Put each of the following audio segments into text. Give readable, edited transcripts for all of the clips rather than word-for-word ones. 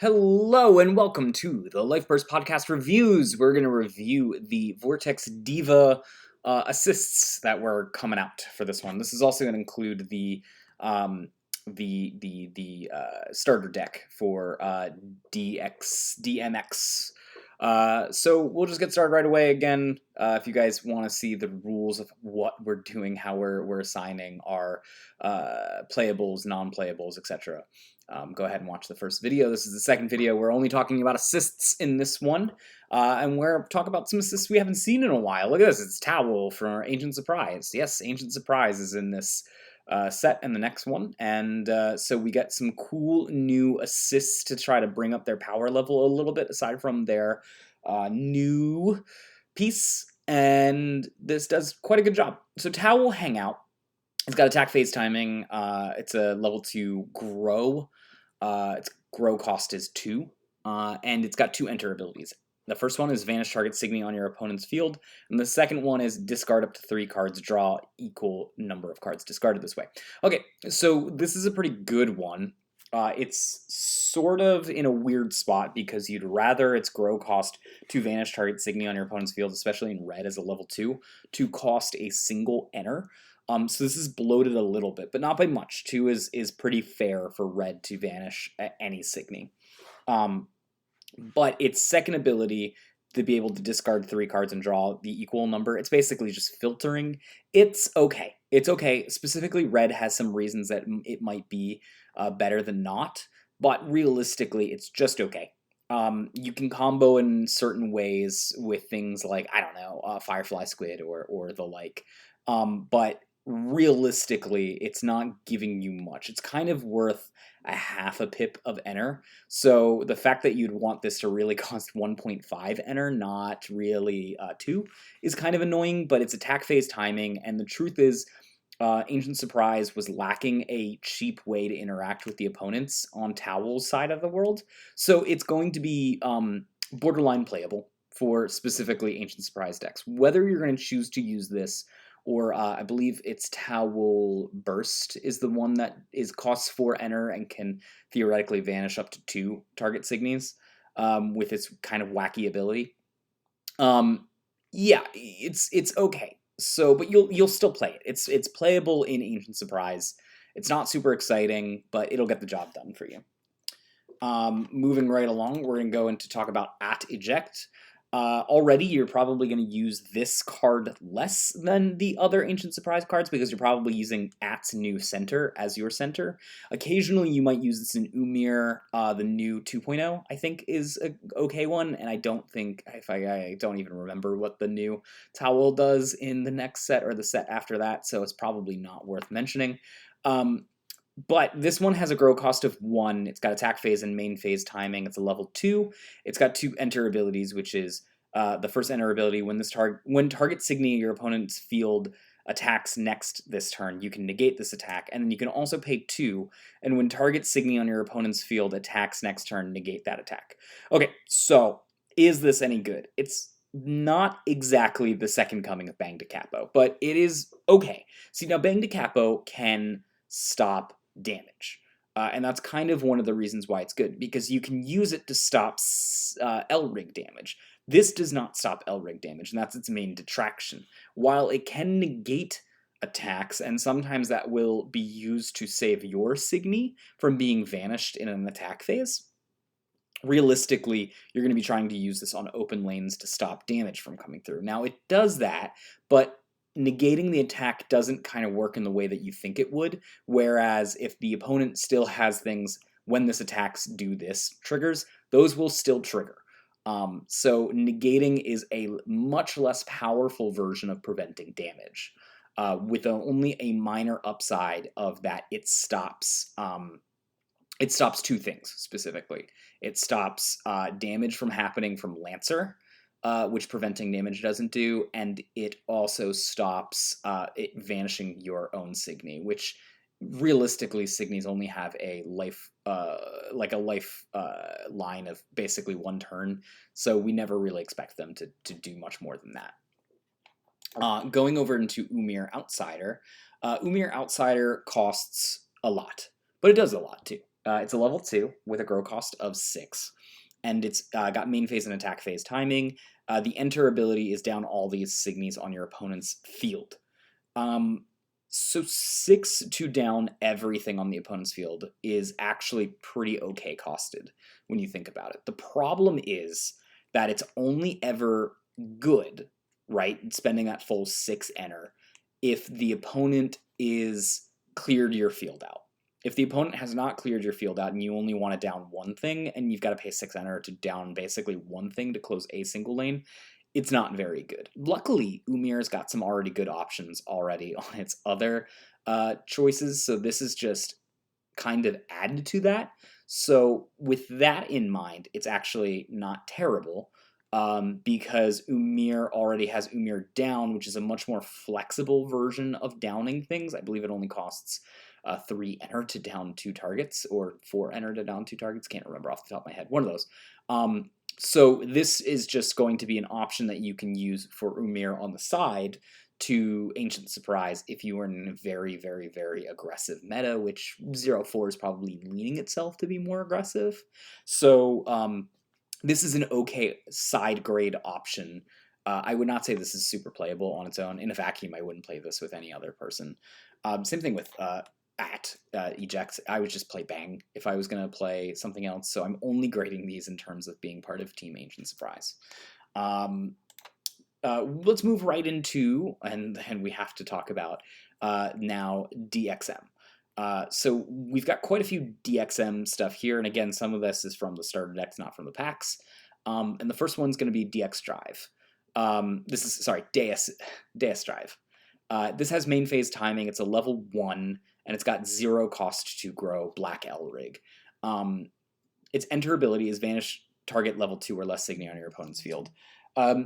Hello and welcome to the Lifeburst podcast reviews. We're going to review the Vertex Diva assists that were coming out for this one. This is also going to include the starter deck for DMX. So we'll just get started right away. Again, if you guys want to see the rules of what we're doing, how we're assigning our playables, non-playables, etc. Go ahead and watch the first video. This is the second video. We're only talking about assists in this one. And we're talking about some assists we haven't seen in a while. Look at this. It's Towel from Ancient Surprise. Yes, Ancient Surprise is in this set and the next one. And so we get some cool new assists to try to bring up their power level a little bit, aside from their new piece. And this does quite a good job. So Towel Hangout. It's got attack phase timing. It's a level 2 grow. Its grow cost is 2, and it's got 2 enter abilities. The first one is Vanish target Signy on your opponent's field, and the second one is discard up to 3 cards, draw equal number of cards discarded this way. Okay, so this is a pretty good one. It's sort of in a weird spot because you'd rather its grow cost 2 Vanish target Signy on your opponent's field, especially in red as a level 2, to cost a single enter. So this is bloated a little bit, but not by much. 2 is pretty fair for red to vanish at any Signy. But its second ability to be able to discard 3 cards and draw the equal number, it's basically just filtering. It's okay. It's okay. Specifically, red has some reasons that it might be better than not, but realistically, it's just okay. You can combo in certain ways with things like, I don't know, Firefly Squid or the like, but realistically, it's not giving you much. It's kind of worth a half a pip of enter. So the fact that you'd want this to really cost 1.5 enter, not really 2, is kind of annoying, but it's attack phase timing, and the truth is, Ancient Surprise was lacking a cheap way to interact with the opponents on Towel's side of the world, so it's going to be borderline playable for specifically Ancient Surprise decks. Whether you're going to choose to use this or I believe it's Towel Burst is the one that costs 4 enter and can theoretically vanish up to 2 target Signies with its kind of wacky ability. Yeah, it's okay. So, but you'll still play it. It's playable in Ancient Surprise. It's not super exciting, but it'll get the job done for you. Moving right along, we're going to go into talk about eject. Already, you're probably going to use this card less than the other Ancient Surprise cards because you're probably using @'s new center as your center. Occasionally, you might use this in Umir, the new 2.0, I think is an okay one, and I don't think, I don't even remember what the new Towel does in the next set or the set after that, so it's probably not worth mentioning. But this one has a grow cost of 1. It's got attack phase and main phase timing. It's a level 2. It's got 2 enter abilities, which is the first enter ability, when target Signy your opponent's field attacks next this turn, you can negate this attack, and then you can also pay 2, and when target Signy on your opponent's field attacks next turn, negate that attack. Okay, so is this any good? It's not exactly the second coming of Bang to Capo, but it is okay. See, now Bang to Capo can stop damage. And that's kind of one of the reasons why it's good, because you can use it to stop LRIG damage. This does not stop LRIG damage, and that's its main detraction. While it can negate attacks, and sometimes that will be used to save your Signy from being vanished in an attack phase, realistically, you're going to be trying to use this on open lanes to stop damage from coming through. Now, it does that, but negating the attack doesn't kind of work in the way that you think it would, whereas if the opponent still has things when this attacks do this triggers, those will still trigger. So negating is a much less powerful version of preventing damage, with only a minor upside of that it stops 2 things specifically. It stops damage from happening from Lancer, which preventing damage doesn't do, and it also stops it vanishing your own Signy, which realistically Signies only have a life, line of basically 1 turn, so we never really expect them to do much more than that. Going over into Umir Outsider. Umir Outsider costs a lot, but it does a lot too. It's a level 2 with a grow cost of 6, and it's got main phase and attack phase timing. The enter ability is down all these signies on your opponent's field. Um, so 6 to down everything on the opponent's field is actually pretty okay costed when you think about it. The problem is that it's only ever good, right, spending that full 6 enter, if the opponent is cleared your field out. If the opponent has not cleared your field out and you only want to down one thing and you've got to pay 6 enter to down basically one thing to close a single lane, it's not very good. Luckily, Umir's got some already good options already on its other choices, so this is just kind of added to that. So with that in mind, it's actually not terrible, because Umir already has Umir down, which is a much more flexible version of downing things. I believe it only costs 3 enter to down 2 targets, or 4 enter to down 2 targets. Can't remember off the top of my head. One of those. So this is just going to be an option that you can use for Umir on the side to Ancient Surprise if you are in a very, very, very aggressive meta, which 0-4 is probably leaning itself to be more aggressive. So this is an okay side grade option. I would not say this is super playable on its own. In a vacuum, I wouldn't play this with any other person. Same thing with eject. I would just play bang if I was going to play something else. So I'm only grading these in terms of being part of Team Ancient Surprise. Let's move right into, and then we have to talk about now DXM. So we've got quite a few DXM stuff here, and again, some of this is from the starter decks, not from the packs. And the first one's going to be DX Drive. Deus Drive. This has main phase timing. It's a level 1, and it's got 0 cost to grow Black LRIG. Its enter ability is vanish target level 2 or less signy on your opponent's field.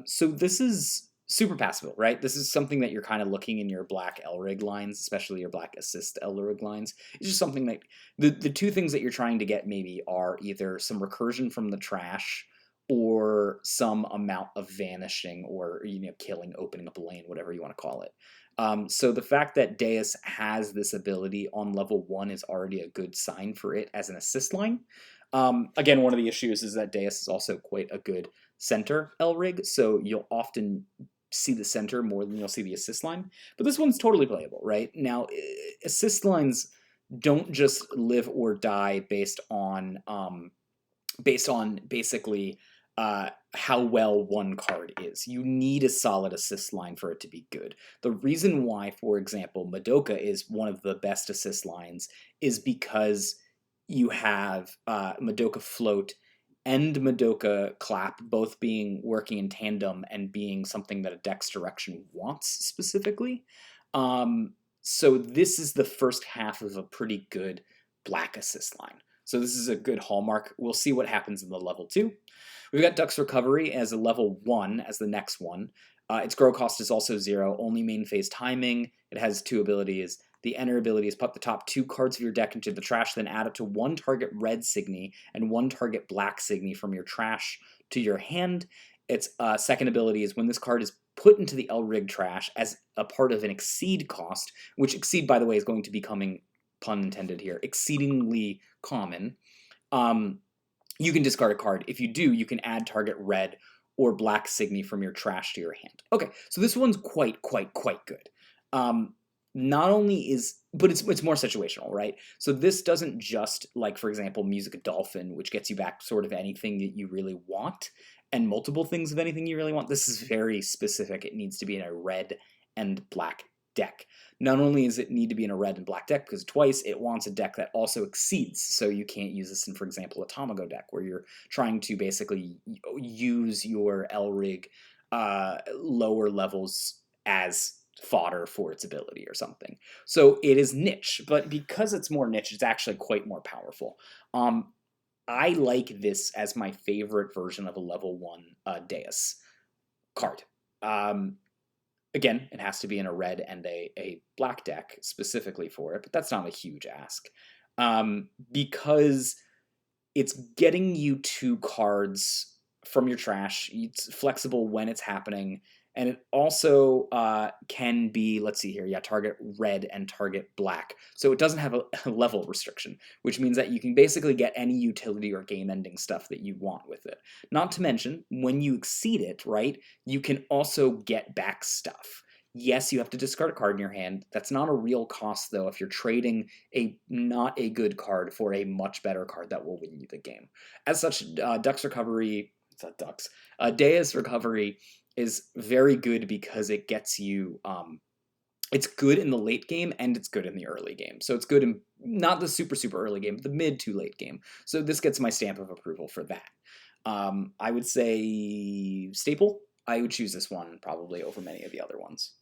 So this is super passable, right? This is something that you're kind of looking in your Black LRIG lines, especially your Black Assist LRIG lines. It's just something that the two things that you're trying to get maybe are either some recursion from the trash or some amount of vanishing or killing, opening up a lane, whatever you want to call it. So the fact that Deus has this ability on level 1 is already a good sign for it as an assist line. Again, one of the issues is that Deus is also quite a good center LRIG, so you'll often see the center more than you'll see the assist line. But this one's totally playable, right? Now, assist lines don't just live or die based on basically how well one card is. You need a solid assist line for it to be good. The reason why, for example, Madoka is one of the best assist lines is because you have Madoka Float and Madoka Clap both working in tandem and being something that a deck's direction wants specifically. So this is the first half of a pretty good Black assist line. So this is a good hallmark. We'll see what happens in the level 2. We've got Duck's Recovery as a level 1 as the next one. Its grow cost is also 0, only main phase timing. It has 2 abilities. The enter ability is put the top 2 cards of your deck into the trash, then add up to 1 target red signy and 1 target black signy from your trash to your hand. Its second ability is when this card is put into the LRIG trash as a part of an exceed cost, which exceed, by the way, is going to be coming, pun intended here, exceedingly common. You can discard a card. If you do, you can add target red or black signy from your trash to your hand. Okay, so this one's quite good. Not only but it's more situational, right? So this doesn't just, like, for example, Music Dolphin, which gets you back sort of anything that you really want, and multiple things of anything you really want. This is very specific. It needs to be in a red and black deck. Not only does it need to be in a red and black deck, because twice it wants a deck that also exceeds, so you can't use this in, for example, a Tamago deck, where you're trying to basically use your LRIG lower levels as fodder for its ability or something. So it is niche, but because it's more niche, it's actually quite more powerful. I like this as my favorite version of a level 1 Deus card. Again, it has to be in a red and a black deck specifically for it, but that's not a huge ask. Because it's getting you 2 cards from your trash. It's flexible when it's happening, And it also can be, let's see here, yeah, target red and target black. So it doesn't have a level restriction, which means that you can basically get any utility or game-ending stuff that you want with it. Not to mention, when you exceed it, right, you can also get back stuff. Yes, you have to discard a card in your hand. That's not a real cost, though, if you're trading a not a good card for a much better card that will win you the game. As such, Duck's Recovery, it's not Ducks, Deus Recovery is very good because it gets you, it's good in the late game and it's good in the early game. So it's good in not the super, super early game, but the mid to late game. So this gets my stamp of approval for that. I would say staple. I would choose this one probably over many of the other ones.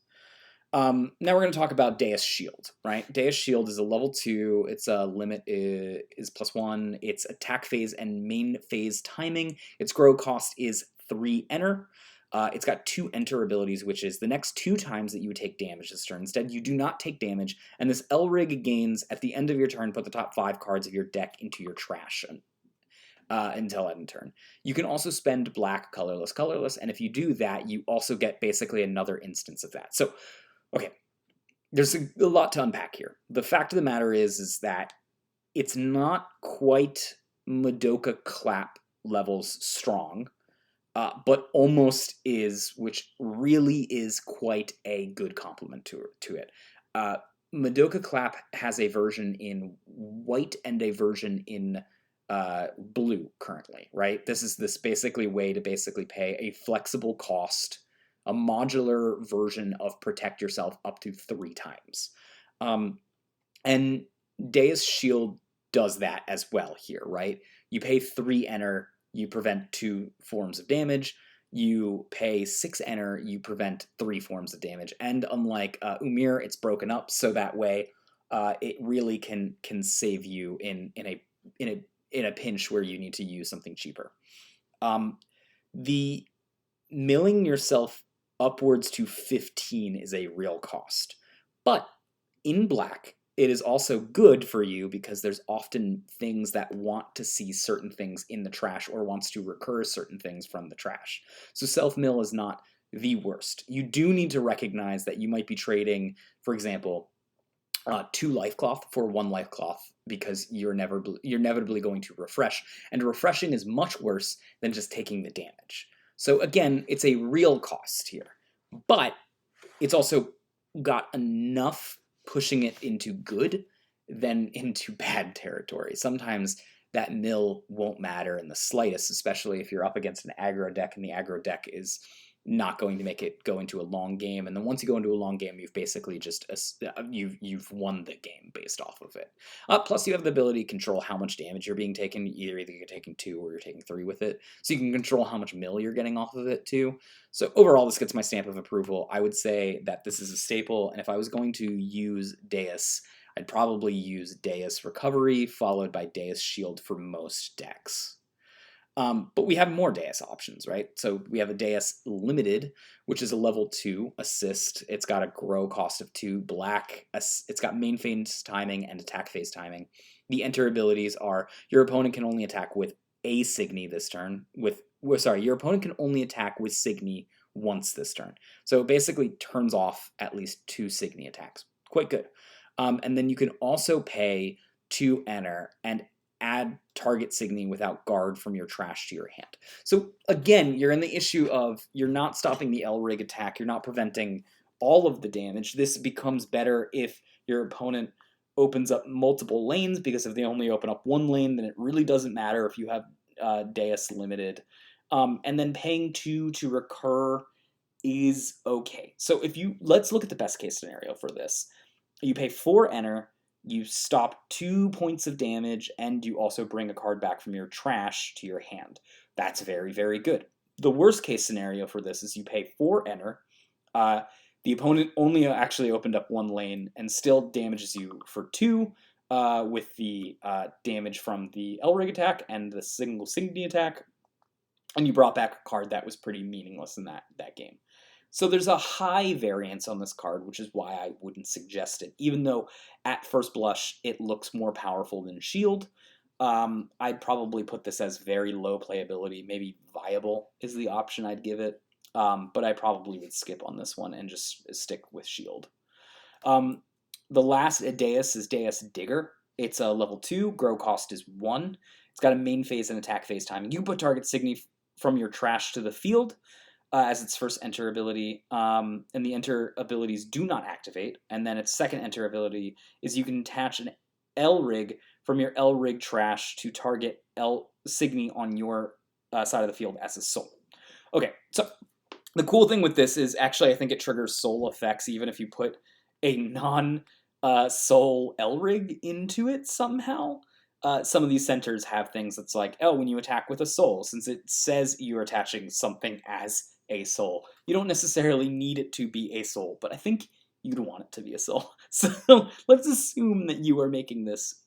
Now we're going to talk about Deus Shield, right? Deus Shield is a level 2. Its limit is +1. Its attack phase and main phase timing. Its grow cost is 3 enter. It's got 2 enter abilities, which is the next 2 times that you would take damage this turn. Instead, you do not take damage, and this LRIG gains at the end of your turn, put the top 5 cards of your deck into your trash until end turn. You can also spend black, colorless, and if you do that, you also get basically another instance of that. So, okay, there's a lot to unpack here. The fact of the matter is that it's not quite Madoka Clap levels strong, but almost is, which really is quite a good compliment to it. Madoka Clap has a version in white and a version in blue currently, right? This is this basically way to basically pay a flexible cost, a modular version of Protect Yourself up to 3 times. And Deus Shield does that as well here, right? You pay 3 enter, you prevent 2 forms of damage. You pay 6 enter, you prevent 3 forms of damage. And unlike Umir, it's broken up so that way it really can save you in a pinch where you need to use something cheaper. The milling yourself upwards to 15 is a real cost, but in black, it is also good for you because there's often things that want to see certain things in the trash or wants to recur certain things from the trash. So self-mill is not the worst. You do need to recognize that you might be trading, for example, 2 life cloth for 1 life cloth because you're inevitably going to refresh, and refreshing is much worse than just taking the damage. So again, it's a real cost here, but it's also got enough pushing it into good than into bad territory. Sometimes that mill won't matter in the slightest, especially if you're up against an aggro deck and the aggro deck is not going to make it go into a long game. And then once you go into a long game, you've basically just you've won the game based off of it. Plus, you have the ability to control how much damage you're being taken. Either you're taking 2 or you're taking 3 with it. So you can control how much mill you're getting off of it too. So overall, this gets my stamp of approval. I would say that this is a staple. And if I was going to use Deus, I'd probably use Deus Recovery followed by Deus Shield for most decks. But we have more Deus options, right? So we have a Deus Limited, which is a level 2 assist. It's got a grow cost of 2, black. It's got main phase timing and attack phase timing. The enter abilities are your opponent can only attack with a Signy this turn. Your opponent can only attack with Signy once this turn. So it basically turns off at least 2 Signy attacks. Quite good. And then you can also pay 2 enter and add target Signy without guard from your trash to your hand. So again, you're in the issue of you're not stopping the LRIG attack, you're not preventing all of the damage. This becomes better if your opponent opens up multiple lanes, because if they only open up 1 lane, then it really doesn't matter if you have Deus Limited. And then paying 2 to recur is okay. So let's look at the best case scenario for this. You pay 4 enter, you stop 2 points of damage, and you also bring a card back from your trash to your hand. That's very, very good. The worst case scenario for this is you pay 4 enter, the opponent only actually opened up 1 lane and still damages you for 2 with the damage from the LRIG attack and the single Signy attack, and you brought back a card that was pretty meaningless in that game. So there's a high variance on this card, which is why I wouldn't suggest it, even though at first blush it looks more powerful than Shield. I'd probably put this as very low playability. Maybe viable is the option I'd give it. but I probably would skip on this one and just stick with shield. The last Deus is Deus Digger. It's a level 2, grow cost is 1. It's got a main phase and attack phase timing. You can put target Signy from your trash to the field as its first enter ability, and the enter abilities do not activate. And then its second enter ability is you can attach an LRIG from your LRIG trash to target Signy on your side of the field as a soul. Okay, so the cool thing with this is actually I think it triggers soul effects even if you put a non-soul LRIG into it somehow. Some of these centers have things that's like, oh, when you attack with a soul, since it says you're attaching something as a soul, you don't necessarily need it to be a soul, but I think you'd want it to be a soul. So let's assume that you are making this,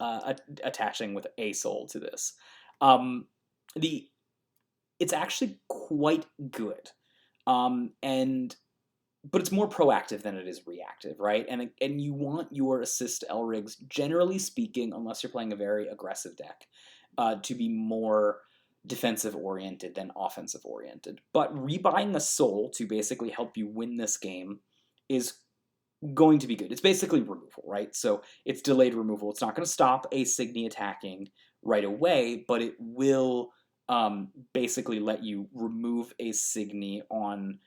attaching with a soul to this. It's actually quite good. But it's more proactive than it is reactive, right? And you want your Assist LRIGS, generally speaking, unless you're playing a very aggressive deck, to be more defensive-oriented than offensive-oriented. But rebuying a soul to basically help you win this game is going to be good. It's basically removal, right? So it's delayed removal. It's not going to stop a Signy attacking right away, but it will basically let you remove a Signy on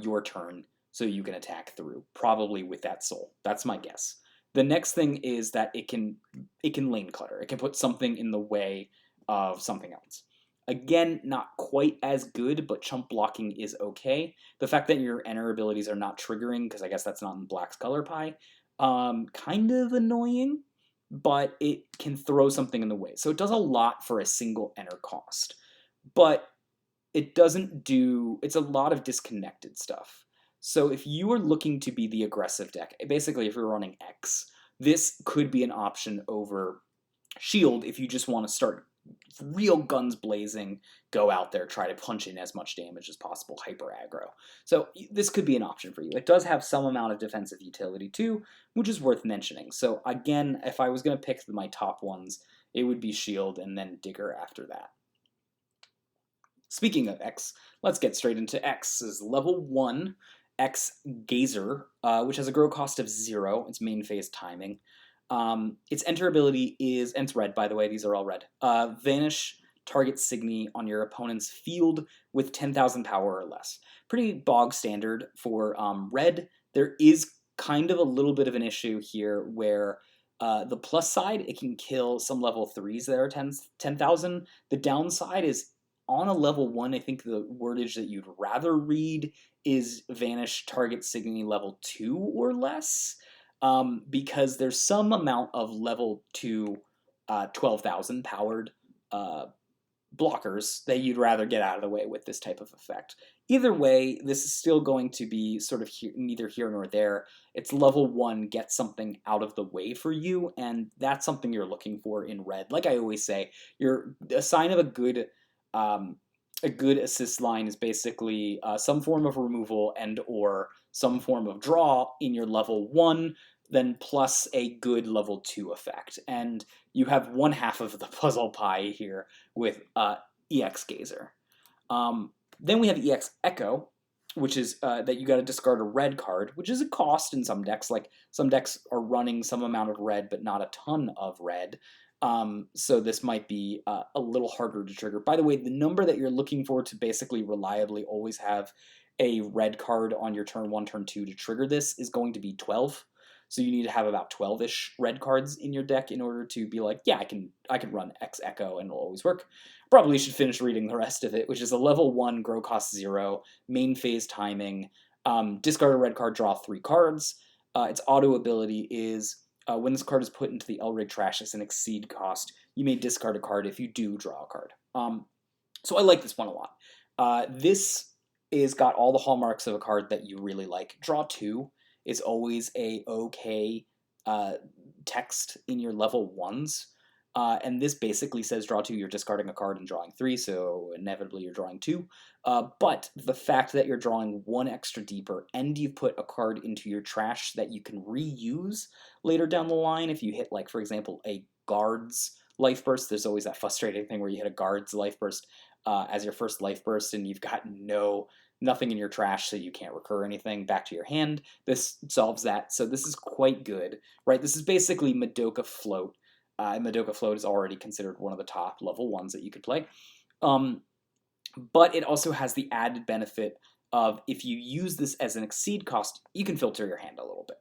your turn so you can attack through, probably with that soul. That's my guess. The next thing is that it can lane clutter. It can put something in the way of something else. Again, not quite as good, but chump blocking is okay. The fact that your enter abilities are not triggering, because I guess that's not in Black's color pie, kind of annoying, but it can throw something in the way. So it does a lot for a single enter cost. But it doesn't do, it's a lot of disconnected stuff. So if you are looking to be the aggressive deck, basically if you're running X, this could be an option over shield if you just want to start real guns blazing, go out there, try to punch in as much damage as possible, hyper aggro. So this could be an option for you. It does have some amount of defensive utility too, which is worth mentioning. So again, if I was going to pick my top ones, it would be shield and then Digger after that. Speaking of X, let's get straight into X. This is level 1, X Gazer, which has a grow cost of 0. Its main phase timing. Its enter ability is, and it's red by the way, these are all red, vanish target Signy on your opponent's field with 10,000 power or less. Pretty bog standard for red. There is kind of a little bit of an issue here where the plus side, it can kill some level 3s that are 10,000. The downside is on a level 1, I think the wordage that you'd rather read is vanish target Signy level 2 or less, because there's some amount of level 2 12,000 powered blockers that you'd rather get out of the way with this type of effect. Either way, this is still going to be sort of neither here nor there. It's level 1, get something out of the way for you, and that's something you're looking for in red. Like I always say, a sign of a good assist line is basically some form of removal and or some form of draw in your level 1, then plus a good level 2 effect. And you have one half of the puzzle pie here with EX Gazer. Then we have EX Echo, which is that you got to discard a red card, which is a cost in some decks. Like some decks are running some amount of red, but not a ton of red. So this might be a little harder to trigger. By the way, the number that you're looking for to basically reliably always have a red card on your turn 1, turn 2 to trigger this is going to be 12. So you need to have about 12-ish red cards in your deck in order to be like, yeah, I can run X Echo and it'll always work. Probably should finish reading the rest of it, which is a level 1, grow cost 0, main phase timing, discard a red card, draw 3 cards. Its auto ability is when this card is put into the LRIG trash as an exceed cost, you may discard a card if you do draw a card. So I like this one a lot. This is got all the hallmarks of a card that you really like. Draw 2 is always a okay text in your level 1s. And this basically says draw 2, you're discarding a card and drawing 3, so inevitably you're drawing 2. But the fact that you're drawing 1 extra deeper and you've put a card into your trash that you can reuse later down the line, if you hit, like, for example, a guard's Lifeburst, there's always that frustrating thing where you hit a guard's Lifeburst. as your first life burst, and you've got nothing in your trash, so you can't recur anything back to your hand. This solves that, so this is quite good, right? This is basically Madoka Float. Madoka Float is already considered one of the top level ones that you could play. But it also has the added benefit of, if you use this as an exceed cost, you can filter your hand a little bit.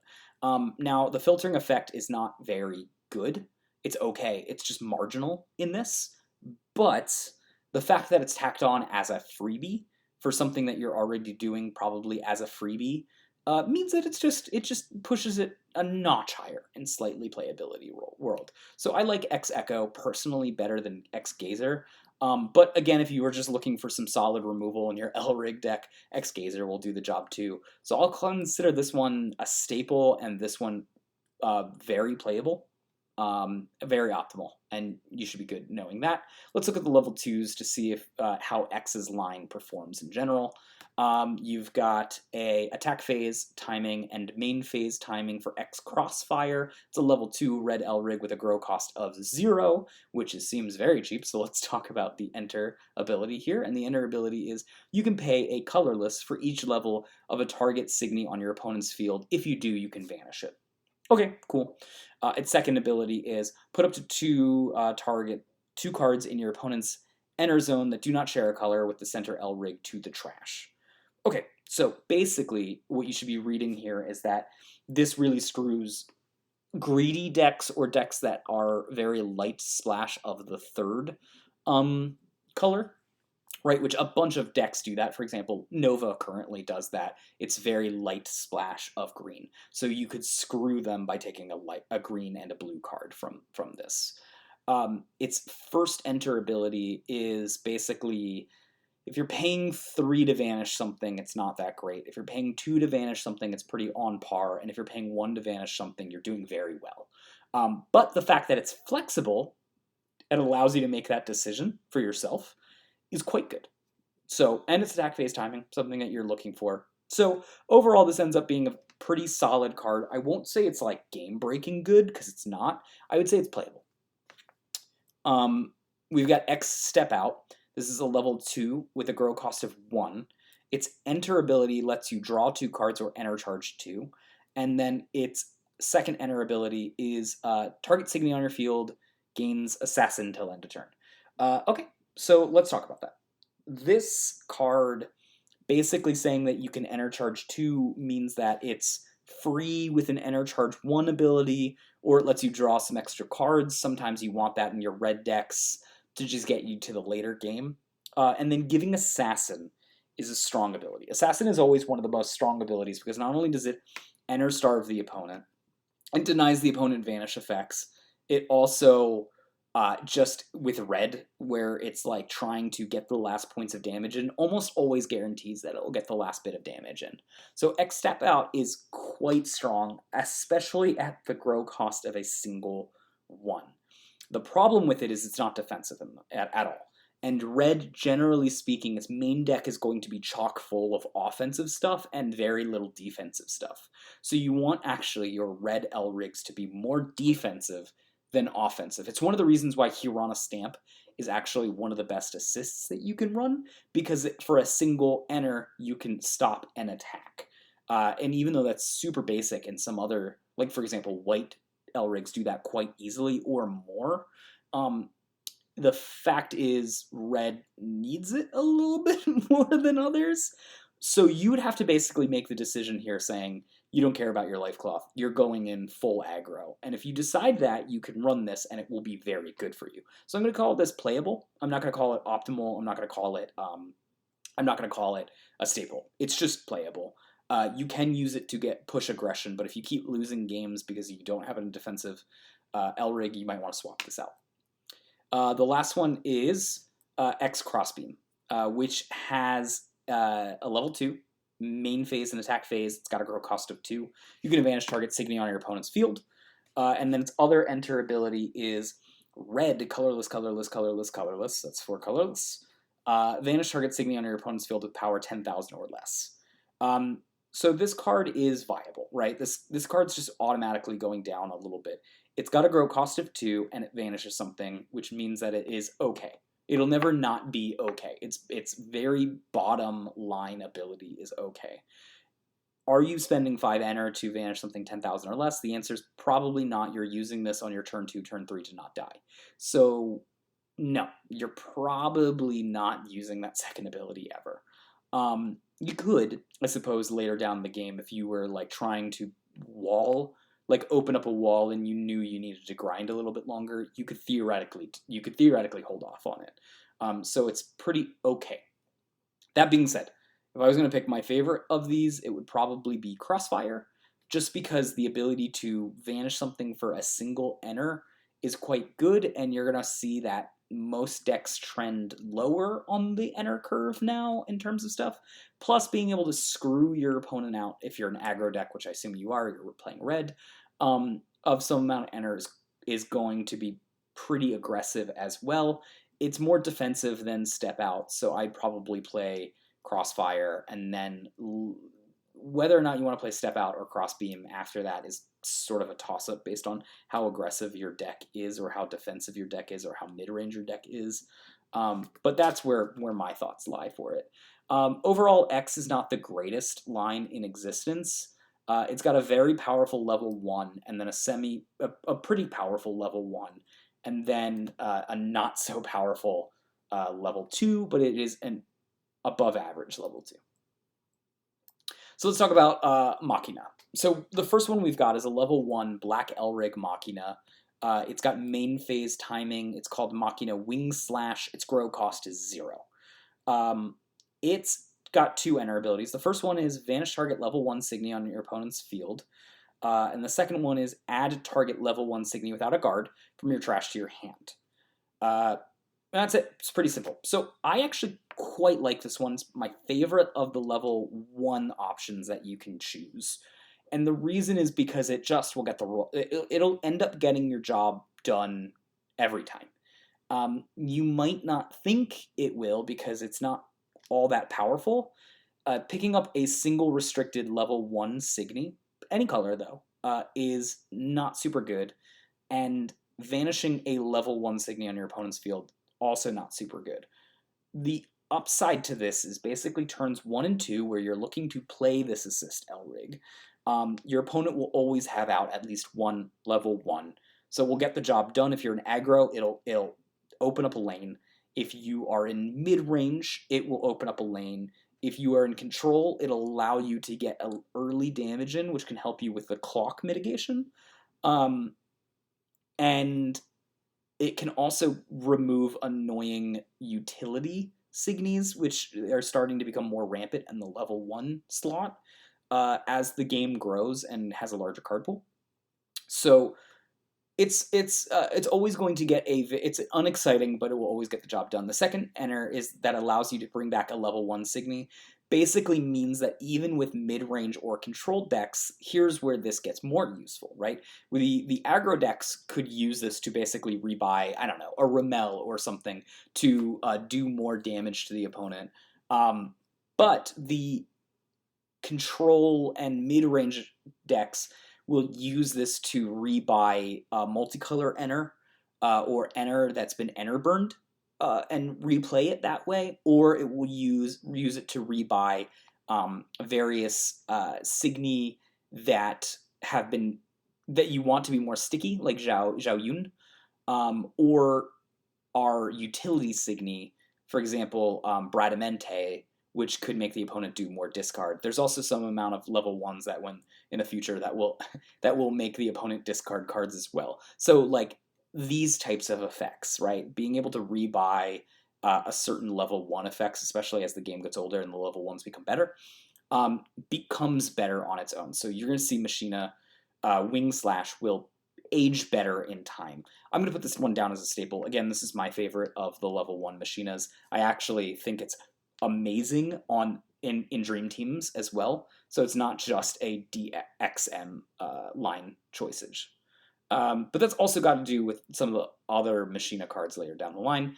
Now, the filtering effect is not very good. It's okay. It's just marginal in this. But the fact that it's tacked on as a freebie for something that you're already doing probably as a freebie means that it just pushes it a notch higher in slightly playability world. So I like X Echo personally better than X Gazer. But again, if you were just looking for some solid removal in your LRIG deck, X Gazer will do the job too. So I'll consider this one a staple and this one very playable. Very optimal, and you should be good knowing that. Let's look at the level 2s to see if how X's line performs in general. You've got a attack phase timing and main phase timing for X Crossfire. It's a level 2 red LRIG with a grow cost of 0, which seems very cheap, so let's talk about the enter ability here. And the enter ability is you can pay a colorless for each level of a target Signy on your opponent's field. If you do, you can vanish it. Okay, cool. Its second ability is put up to two cards in your opponent's enter zone that do not share a color with the center LRIG to the trash. Okay, so basically what you should be reading here is that this really screws greedy decks or decks that are very light splash of the third color, right, which a bunch of decks do that. For example, Nova currently does that. It's very light splash of green. So you could screw them by taking a green and a blue card from this. Its first enter ability is basically, if you're paying 3 to vanish something, it's not that great. If you're paying 2 to vanish something, it's pretty on par. And if you're paying 1 to vanish something, you're doing very well. But the fact that it's flexible, it allows you to make that decision for yourself, is quite good. So, and it's attack phase timing, something that you're looking for. So overall, this ends up being a pretty solid card. I won't say it's like game-breaking good, because it's not. I would say it's playable. We've got X Step Out. This is a level 2 with a grow cost of 1. Its enter ability lets you draw 2 cards or enter charge 2. And then its second enter ability is target Signy on your field gains Assassin till end of turn. Okay. So let's talk about that. This card basically saying that you can enter charge 2 means that it's free with an enter charge 1 ability, or it lets you draw some extra cards. Sometimes you want that in your red decks to just get you to the later game. And then giving Assassin is a strong ability. Assassin is always one of the most strong abilities because not only does it enter starve the opponent, it denies the opponent vanish effects, it also just with red, where it's like trying to get the last points of damage in, almost always guarantees that it'll get the last bit of damage in. So X Step Out is quite strong, especially at the grow cost of a single 1. The problem with it is it's not defensive at all. And red, generally speaking, its main deck is going to be chock full of offensive stuff and very little defensive stuff. So you want actually your red LRIGs to be more defensive than offensive. It's one of the reasons why Hirana Stamp is actually one of the best assists that you can run, because for a single enter, you can stop an attack. And even though that's super basic, and some other, like for example, white LRIGs do that quite easily or more, the fact is red needs it a little bit more than others. So you would have to basically make the decision here saying, you don't care about your life cloth. You're going in full aggro. And if you decide that, you can run this and it will be very good for you. So I'm going to call this playable. I'm not going to call it optimal. I'm not going to call it a staple. It's just playable. You can use it to push aggression, but if you keep losing games because you don't have a defensive LRIG, you might want to swap this out. The last one is X Crossbeam, which has a level 2 main phase and attack phase. It's got a grow cost of 2. You can advantage target Signy on your opponent's field. And then its other enter ability is red, colorless, colorless, colorless, colorless. That's 4 colorless. Vanish target Signy on your opponent's field with power 10,000 or less. So this card is viable, right? This card's just automatically going down a little bit. It's got a grow cost of 2, and it vanishes something, which means that it is okay. It'll never not be okay. Its very bottom line ability is okay. Are you spending 5 enter to vanish something 10,000 or less? The answer is probably not. You're using this on your turn 2, turn 3 to not die. So no, you're probably not using that second ability ever. You could, I suppose, later down the game, if you were like trying to wall, like open up a wall and you knew you needed to grind a little bit longer, you could theoretically hold off on it. So it's pretty okay. That being said, if I was going to pick my favorite of these, it would probably be Crossfire, just because the ability to vanish something for a single enter is quite good, and you're going to see that most decks trend lower on the enter curve now in terms of stuff. Plus, being able to screw your opponent out if you're an aggro deck, which I assume you are, you're playing red, of some amount of enters is going to be pretty aggressive as well. It's more defensive than step out, so I'd probably play Crossfire, and then whether or not you want to play Step Out or Crossbeam after that is sort of a toss-up based on how aggressive your deck is, or how defensive your deck is, or how mid-range your deck is. But that's where my thoughts lie for it. Overall, X is not the greatest line in existence. It's got a very powerful level 1, and then a pretty powerful level 1, and then a not so powerful level 2, but it is an above average level 2. So let's talk about Machina. So the first one we've got is a level 1 Black LRIG Machina. It's got main phase timing. It's called Machina Wing Slash. Its grow cost is 0. It's got 2 enter abilities. The first one is vanish target level 1 Signy on your opponent's field. And the second one is add target level 1 Signy without a guard from your trash to your hand. That's it. It's pretty simple. So I actually quite like this one. It's my favorite of the level 1 options that you can choose. And the reason is because it just will get the roll. It'll end up getting your job done every time. You might not think it will because it's not all that powerful. Picking up a single restricted level 1 Signy, any color though, is not super good. And vanishing a level 1 Signy on your opponent's field, also not super good. The upside to this is basically turns 1 and 2 where you're looking to play this Assist LRIG. Your opponent will always have out at least one level 1. So we'll get the job done. If you're an aggro, it'll open up a lane. If you are in mid-range, it will open up a lane. If you are in control, it'll allow you to get an early damage in, which can help you with the clock mitigation. And it can also remove annoying utility Signies, which are starting to become more rampant in the level 1 slot as the game grows and has a larger card pool. So it's always going to get it's unexciting, but it will always get the job done. The second enter is that allows you to bring back a level 1 Signy. Basically means that even with mid-range or controlled decks, here's where this gets more useful, right? The aggro decks could use this to basically rebuy, I don't know, a Ramel or something to do more damage to the opponent. But the control and mid-range decks will use this to rebuy multicolor enter or enter that's been enter burned. And replay it that way, or it will use it to rebuy various Signy that you want to be more sticky, like Zhao Yun, or are utility Signy, for example, Bradamante, which could make the opponent do more discard. There's also some amount of level 1s that when in the future that will make the opponent discard cards as well. So like these types of effects, right? Being able to rebuy a certain level 1 effects, especially as the game gets older and the level 1s become better, becomes better on its own. So you're going to see Machina Wing Slash will age better in time. I'm going to put this one down as a staple. Again, this is my favorite of the level 1 Machinas. I actually think it's amazing in Dream Teams as well. So it's not just a DXM line choices. But that's also got to do with some of the other Machina cards later down the line.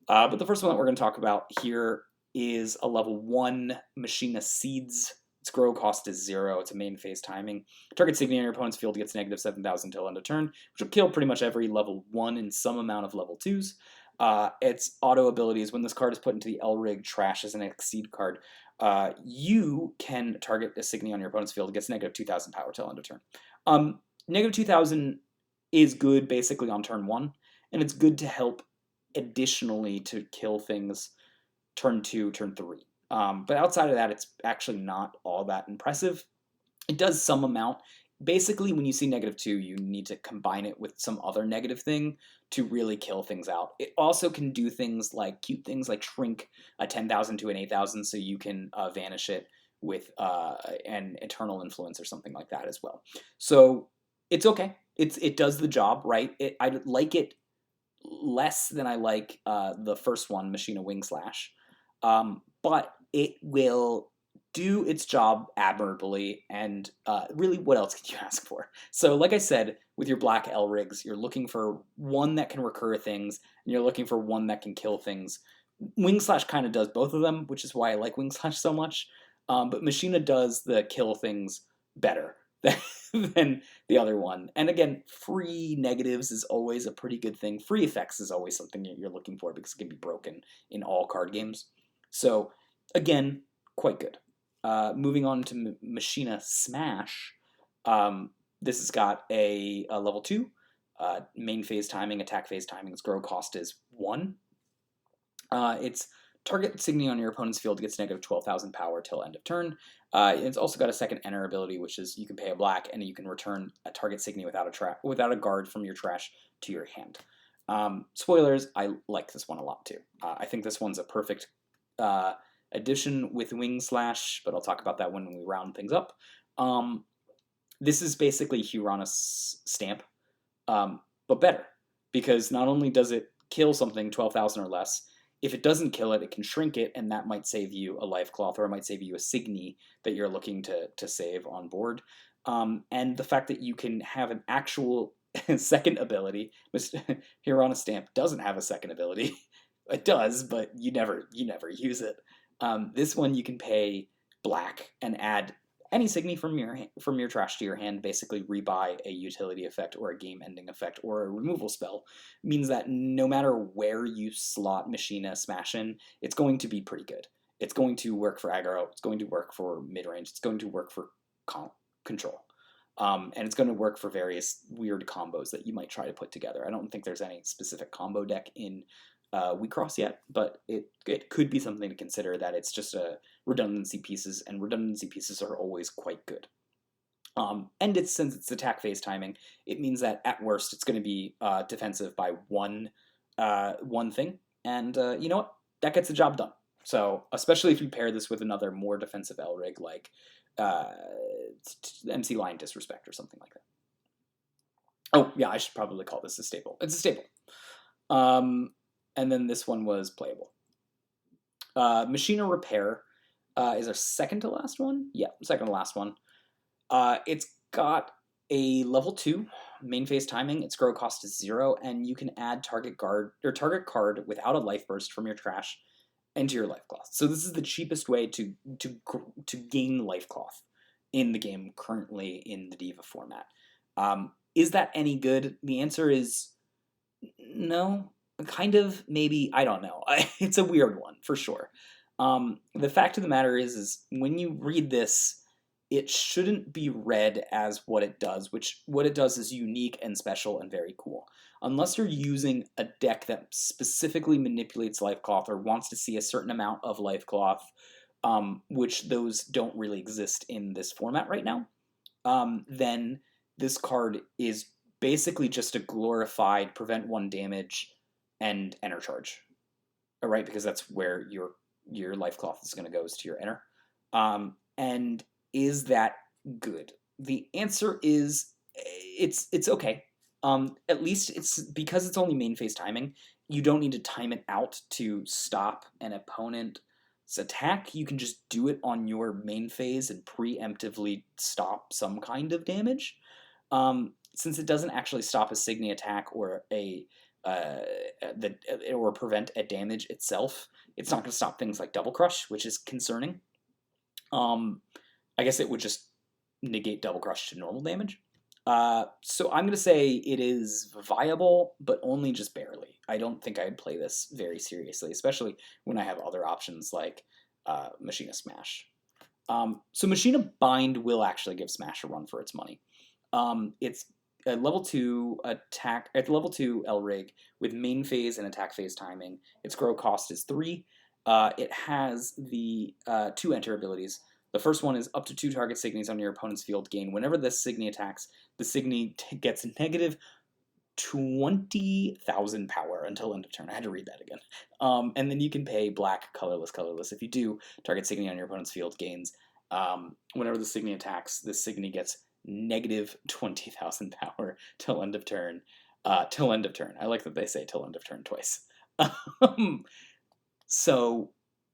But the first one that we're going to talk about here is a level 1 Machina Seeds. Its grow cost is 0. It's a main phase timing. Target Signy on your opponent's field gets -7,000 until end of turn, which will kill pretty much every level 1 and some amount of level 2s. its auto ability is when this card is put into the LRIG trash as an Exceed card, you can target a Signy on your opponent's field. It gets negative 2,000 power till end of turn. Negative 2,000 is good basically on turn 1, and it's good to help additionally to kill things turn 2, turn 3. But outside of that, it's actually not all that impressive. It does some amount. Basically, when you see negative 2, you need to combine it with some other negative thing to really kill things out. It also can do things like cute things like shrink a 10,000 to an 8,000 so you can vanish it with an Eternal Influence or something like that as well. So it's okay. It does the job, right? I like it less than I like the first one, Machina Wing Slash. But it will do its job admirably, and really, what else could you ask for? So, like I said, with your black LRIGs, you're looking for one that can recur things, and you're looking for one that can kill things. Wing Slash kind of does both of them, which is why I like Wing Slash so much. But Machina does the kill things better than the other one. And again, free negatives is always a pretty good thing. Free effects is always something you're looking for because it can be broken in all card games. So, again, quite good. Moving on to Machina Smash, this has got a level 2, main phase timing, attack phase timing. Its grow cost is 1. Its target Signy on your opponent's field gets negative 12,000 power till end of turn. It's also got a second enter ability, which is you can pay a black and you can return a target Signy without a guard from your trash to your hand. Spoilers, I like this one a lot too. I think this one's a perfect addition with Wing Slash, but I'll talk about that when we round things up. This is basically Huronus Stamp, but better, because not only does it kill something 12,000 or less, if it doesn't kill it, it can shrink it, and that might save you a life cloth, or it might save you a Signy that you're looking to save on board. And the fact that you can have an actual second ability, Huronus Stamp doesn't have a second ability. It does, but you never use it. This one you can pay black and add any Signy from your trash to your hand, basically rebuy a utility effect or a game-ending effect or a removal spell. It means that no matter where you slot Machina Smash in, it's going to be pretty good. It's going to work for aggro, it's going to work for mid-range, it's going to work for control. And it's going to work for various weird combos that you might try to put together. I don't think there's any specific combo deck in Wixoss yet, but it could be something to consider, that it's just a redundancy pieces, and redundancy pieces are always quite good. And since it's attack phase timing, it means that at worst it's going to be defensive by one thing, and you know what? That gets the job done. So especially if you pair this with another more defensive LRIG like MC Line Disrespect or something like that. Oh yeah, I should probably call this a staple. It's a staple. And then this one was playable. Machina Repair is our second to last one. Yeah, second to last one. It's got a level 2 main phase timing. Its grow cost is 0, and you can add target card without a Lifeburst from your trash into your life cloth. So this is the cheapest way to gain life cloth in the game currently in the Diva format. Is that any good? The answer is no. Kind of, maybe, I don't know. It's a weird one, for sure. The fact of the matter is when you read this, it shouldn't be read as what it does, what it does is unique and special and very cool. Unless you're using a deck that specifically manipulates life cloth or wants to see a certain amount of life cloth, which those don't really exist in this format right now, then this card is basically just a glorified prevent 1 damage and enter charge, all right? Because that's where your life cloth is going to go, is to your enter. And is that good? The answer is it's okay. At least it's because it's only main phase timing. You don't need to time it out to stop an opponent's attack. You can just do it on your main phase and preemptively stop some kind of damage. Since it doesn't actually stop a Signy attack or or prevent a damage itself, it's not going to stop things like Double Crush, which is concerning. I guess it would just negate Double Crush to normal damage. So I'm going to say it is viable, but only just barely. I don't think I'd play this very seriously, especially when I have other options like Machina Smash. So Machina Bind will actually give Smash a run for its money. It's a level 2 attack at level 2 LRIG with main phase and attack phase timing. Its grow cost is 3. It has the 2 enter abilities. The first one is up to 2 target Signies on your opponent's field gain. Whenever this Signy attacks, the Signy gets negative 20,000 power until end of turn. I had to read that again. And then you can pay black, colorless, colorless. If you do, target Signy on your opponent's field gains. Whenever the Signy attacks, the Signy gets negative 20,000 power till end of turn. Till end of turn. I like that they say till end of turn twice. So,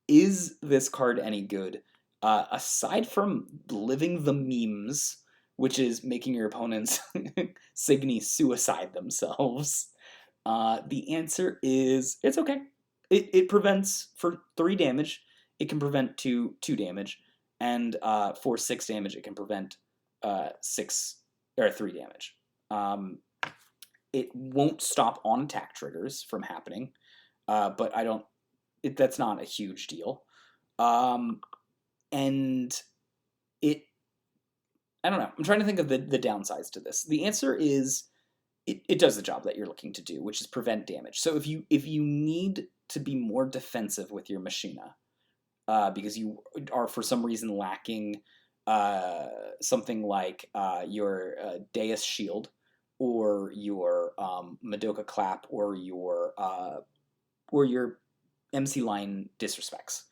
is this card any good? Aside from living the memes, which is making your opponents Signy suicide themselves, the answer is it's okay. It prevents for 3 damage. It can prevent 2 damage, and for 6 damage, it can prevent 6 or 3 damage. It won't stop on attack triggers from happening, but I don't. That's not a huge deal. And it, I don't know. I'm trying to think of the downsides to this. The answer is it does the job that you're looking to do, which is prevent damage. So if you need to be more defensive with your Machina, because you are for some reason lacking something like your Deus Shield or your Madoka Clap or your MC Line Disrespects,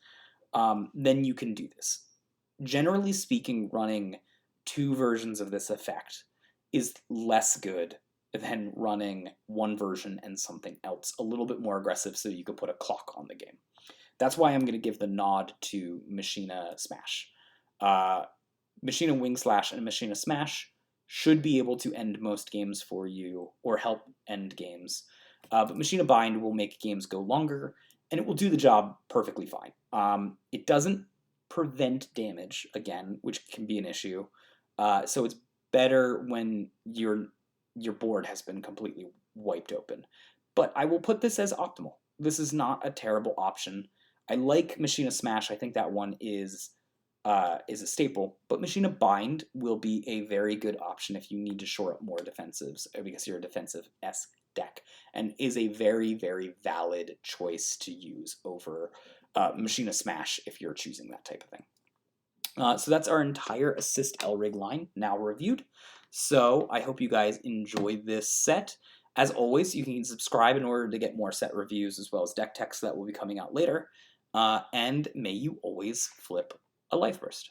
then you can do this. Generally speaking, running 2 versions of this effect is less good than running 1 version and something else a little bit more aggressive so you could put a clock on the game. That's why I'm going to give the nod to Machina Smash. Machina Wing Slash and Machina Smash should be able to end most games for you or help end games. But Machina Bind will make games go longer, and it will do the job perfectly fine. It doesn't prevent damage, again, which can be an issue. So it's better when your board has been completely wiped open. But I will put this as optimal. This is not a terrible option. I like Machina Smash. I think that one is a staple. But Machina Bind will be a very good option if you need to shore up more defensives, because you're a defensive-esque deck, and is a very, very valid choice to use over Machina Smash if you're choosing that type of thing. So that's our entire Assist LRIG line now reviewed. So I hope you guys enjoy this set. As always, you can subscribe in order to get more set reviews as well as deck techs that will be coming out later. And may you always flip a Lifeburst.